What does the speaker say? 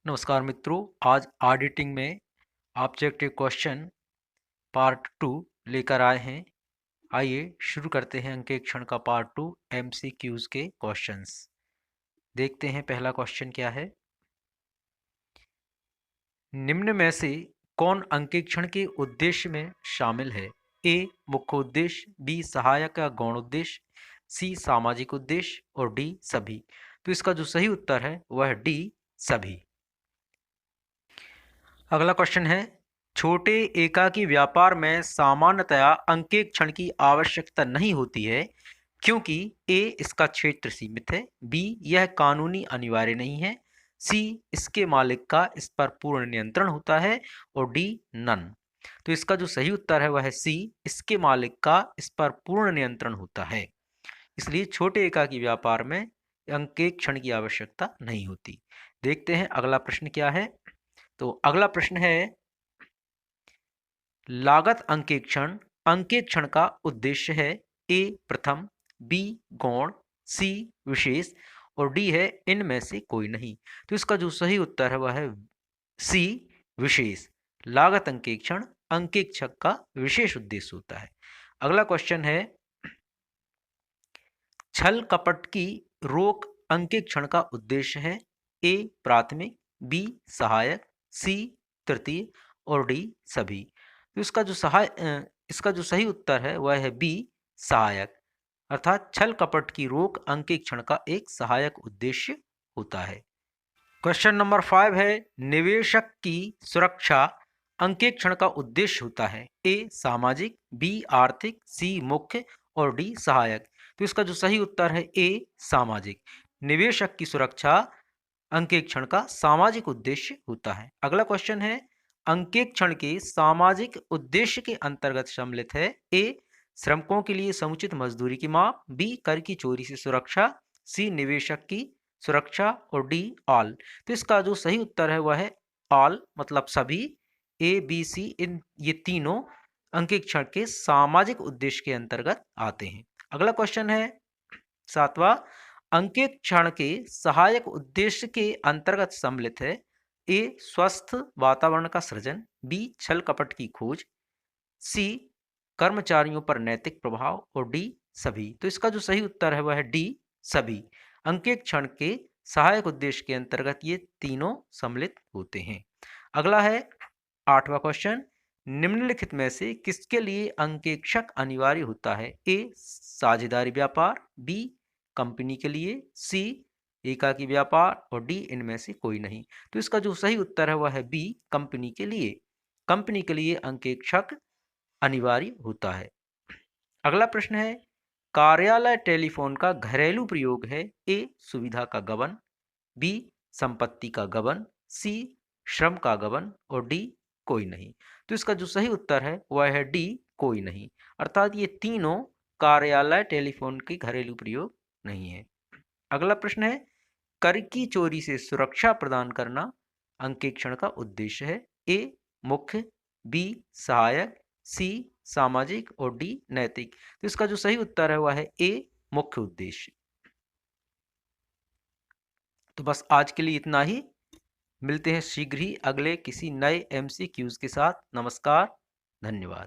नमस्कार मित्रों, आज ऑडिटिंग में ऑब्जेक्टिव क्वेश्चन पार्ट 2 लेकर आए हैं। आइए शुरू करते हैं अंकेक्षण का पार्ट 2 एमसीक्यूज के क्वेश्चंस। देखते हैं पहला क्वेश्चन क्या है। निम्न में से कौन अंकेक्षण के उद्देश्य में शामिल है? ए मुख्य उद्देश्य, बी सहायक या गौण उद्देश्य, सी सामाजिक उद्देश्य और डी सभी। तो इसका जो सही उत्तर है वह है डी सभी। अगला क्वेश्चन है, छोटे एकाकी व्यापार में सामान्यतया अंकेक्षण की आवश्यकता नहीं होती है क्योंकि ए इसका क्षेत्र सीमित है, बी यह कानूनी अनिवार्य नहीं है, सी इसके मालिक का इस पर पूर्ण नियंत्रण होता है और डी नन। तो इसका जो सही उत्तर है वह है सी, इसके मालिक का इस पर पूर्ण नियंत्रण होता है। इसलिए छोटे एकाकी व्यापार में अंकेक्षण की आवश्यकता नहीं होती। देखते हैं अगला प्रश्न क्या है। तो अगला प्रश्न है, लागत अंकेक्षण अंकेक्षण का उद्देश्य है ए प्रथम, बी गौण, सी विशेष और डी है इनमें से कोई नहीं। तो इसका जो सही उत्तर है वह है सी विशेष। लागत अंकेक्षण अंकेक्षक का विशेष उद्देश्य होता है। अगला क्वेश्चन है, छल कपट की रोक अंकेक्षण का उद्देश्य है ए प्राथमिक, बी सहायक, सी तृतीय और डी सभी। तो इसका जो सही उत्तर है वह है बी सहायक, अर्थात छल कपट की रोक अंकेक्षण का एक सहायक उद्देश्य होता है। क्वेश्चन नंबर 5 है, निवेशक की सुरक्षा अंकेक्षण का उद्देश्य होता है ए सामाजिक, बी आर्थिक, सी मुख्य और डी सहायक। तो इसका जो सही उत्तर है ए सामाजिक। निवेशक की सुरक्षा अंकेक्षण का सामाजिक उद्देश्य होता है। अगला क्वेश्चन है, अंकेक्षण के सामाजिक उद्देश्य के अंतर्गत सम्मिलित है ए श्रमिकों के लिए समुचित मजदूरी की मांग, बी कर की चोरी से सुरक्षा, सी निवेशक की सुरक्षा और डी ऑल। तो इसका जो सही उत्तर है वह है ऑल, मतलब सभी। ए बी सी इन ये तीनों अंकेक्षण के सामाजिक उद्देश्य के अंतर्गत आते हैं। अगला क्वेश्चन है 7वां, अंकेक्षण के सहायक उद्देश्य के अंतर्गत सम्मिलित है ए स्वस्थ वातावरण का सृजन, बी छल कपट की खोज, सी कर्मचारियों पर नैतिक प्रभाव और डी सभी। तो इसका जो सही उत्तर है वह है डी सभी। अंकेक्षण के सहायक उद्देश्य के अंतर्गत ये तीनों सम्मिलित होते हैं। अगला है 8वां क्वेश्चन, निम्नलिखित में से किसके लिए अंकेक्षक अनिवार्य होता है ए साझेदारी व्यापार, बी कंपनी के लिए, सी एकाकी व्यापार और डी इनमें से कोई नहीं। तो इसका जो सही उत्तर है वह है बी कंपनी के लिए। कंपनी के लिए अंकेक्षक अनिवार्य होता है। अगला प्रश्न है, कार्यालय टेलीफोन का घरेलू प्रयोग है ए सुविधा का गबन, बी संपत्ति का गबन, सी श्रम का गबन और डी कोई नहीं। तो इसका जो सही उत्तर है वह है डी कोई नहीं, अर्थात ये तीनों कार्यालय टेलीफोन के घरेलू प्रयोग नहीं है। अगला प्रश्न है, कर की चोरी से सुरक्षा प्रदान करना अंकेक्षण का उद्देश्य है ए मुख्य, बी सहायक, सी सामाजिक और डी नैतिक। तो इसका जो सही उत्तर है वह है ए मुख्य उद्देश्य। तो बस आज के लिए इतना ही। मिलते हैं शीघ्र ही अगले किसी नए एमसीक्यूज के साथ। नमस्कार, धन्यवाद।